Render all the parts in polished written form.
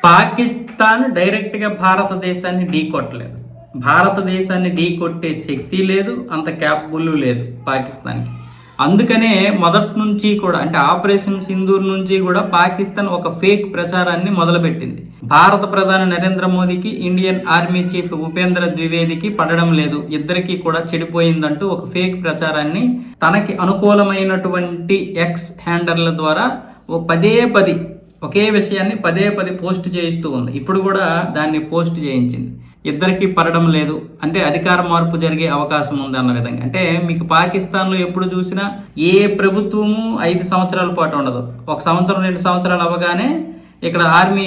పాకిస్తాన్ డైరెక్ట్గా భారతదేశాన్ని ఢీకొట్టలేదు. భారతదేశాన్ని ఢీకొట్టే శక్తి లేదు, అంత క్యాపబుల్ లేదు పాకిస్తాన్కి. అందుకనే మొదటి నుంచి కూడా, అంటే ఆపరేషన్ సింధూర్ నుంచి కూడా పాకిస్తాన్ ఒక ఫేక్ ప్రచారాన్ని మొదలుపెట్టింది. భారత ప్రధాని నరేంద్ర మోదీకి ఇండియన్ ఆర్మీ చీఫ్ ఉపేంద్ర ద్వివేదికి పడడం లేదు, ఇద్దరికి కూడా చెడిపోయిందంటూ ఒక ఫేక్ ప్రచారాన్ని తనకి అనుకూలమైనటువంటి ఎక్స్ హ్యాండర్ల ద్వారా ఒకే విషయాన్ని పదే పోస్ట్ చేయిస్తూ ఉంది. ఇప్పుడు కూడా దాన్ని పోస్ట్ చేయించింది. ఇద్దరికి పడడం లేదు అంటే అధికార మార్పు జరిగే అవకాశం ఉంది అన్న విధంగా. అంటే మీకు పాకిస్తాన్లో ఎప్పుడు చూసినా ఏ ప్రభుత్వము 5 సంవత్సరాల పాటు ఉండదు. 1 సంవత్సరం 2 సంవత్సరాలు అవ్వగానే ఇక్కడ ఆర్మీ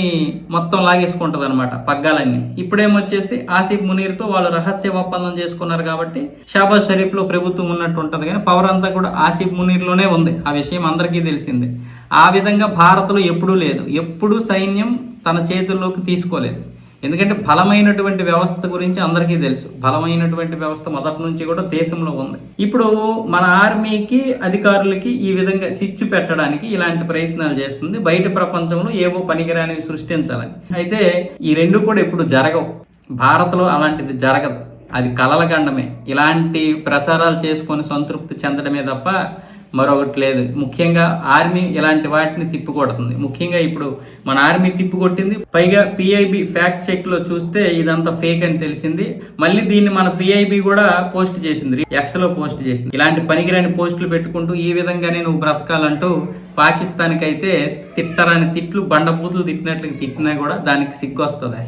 మొత్తం లాగేసుకుంటుంది అనమాట పగ్గాలన్నీ. ఇప్పుడేమొచ్చేసి ఆసిఫ్ మునీర్తో వాళ్ళు రహస్య ఒప్పందం చేసుకున్నారు కాబట్టి షాబాజ్ షరీఫ్లో ప్రభుత్వం ఉన్నట్టు ఉంటుంది, కానీ పవర్ అంతా కూడా ఆసిఫ్ మునీర్లోనే ఉంది. ఆ విషయం అందరికీ తెలిసిందే. ఆ విధంగా భారత్లో ఎప్పుడూ లేదు, ఎప్పుడూ సైన్యం తన చేతుల్లోకి తీసుకోలేదు. ఎందుకంటే బలమైనటువంటి వ్యవస్థ గురించి అందరికీ తెలుసు. బలమైనటువంటి వ్యవస్థ మొదటి నుంచి కూడా దేశంలో ఉంది. ఇప్పుడు మన ఆర్మీకి అధికారులకి ఈ విధంగా సిచ్చు పెట్టడానికి ఇలాంటి ప్రయత్నాలు చేస్తుంది, బయట ప్రపంచంలో ఏవో పనికిరానివి సృష్టించాలని. అయితే ఈ రెండు కూడా ఎప్పుడు జరగవు. భారత్లో అలాంటిది జరగదు, అది కలలగండమే. ఇలాంటి ప్రచారాలు చేసుకొని సంతృప్తి చెందడమే తప్ప మరొకటి లేదు. ముఖ్యంగా ఆర్మీ ఇలాంటి వాటిని తిప్పికొడుతుంది. ముఖ్యంగా ఇప్పుడు మన ఆర్మీ తిప్పికొట్టింది. పైగా పిఐబి ఫ్యాక్ట్ చెక్లో చూస్తే ఇదంతా ఫేక్ అని తెలిసింది. మళ్ళీ దీన్ని మన పిఐబి కూడా పోస్ట్ చేసింది, ఎక్స్లో పోస్ట్ చేసింది. ఇలాంటి పనికిరాని పోస్టులు పెట్టుకుంటూ ఈ విధంగానే నువ్వు బ్రతకాలంటూ పాకిస్తాన్కి అయితే తిట్టరాని తిట్లు, బండబూతులు తిట్టినట్లు తిట్టినా కూడా దానికి సిగ్గు వస్తుంది.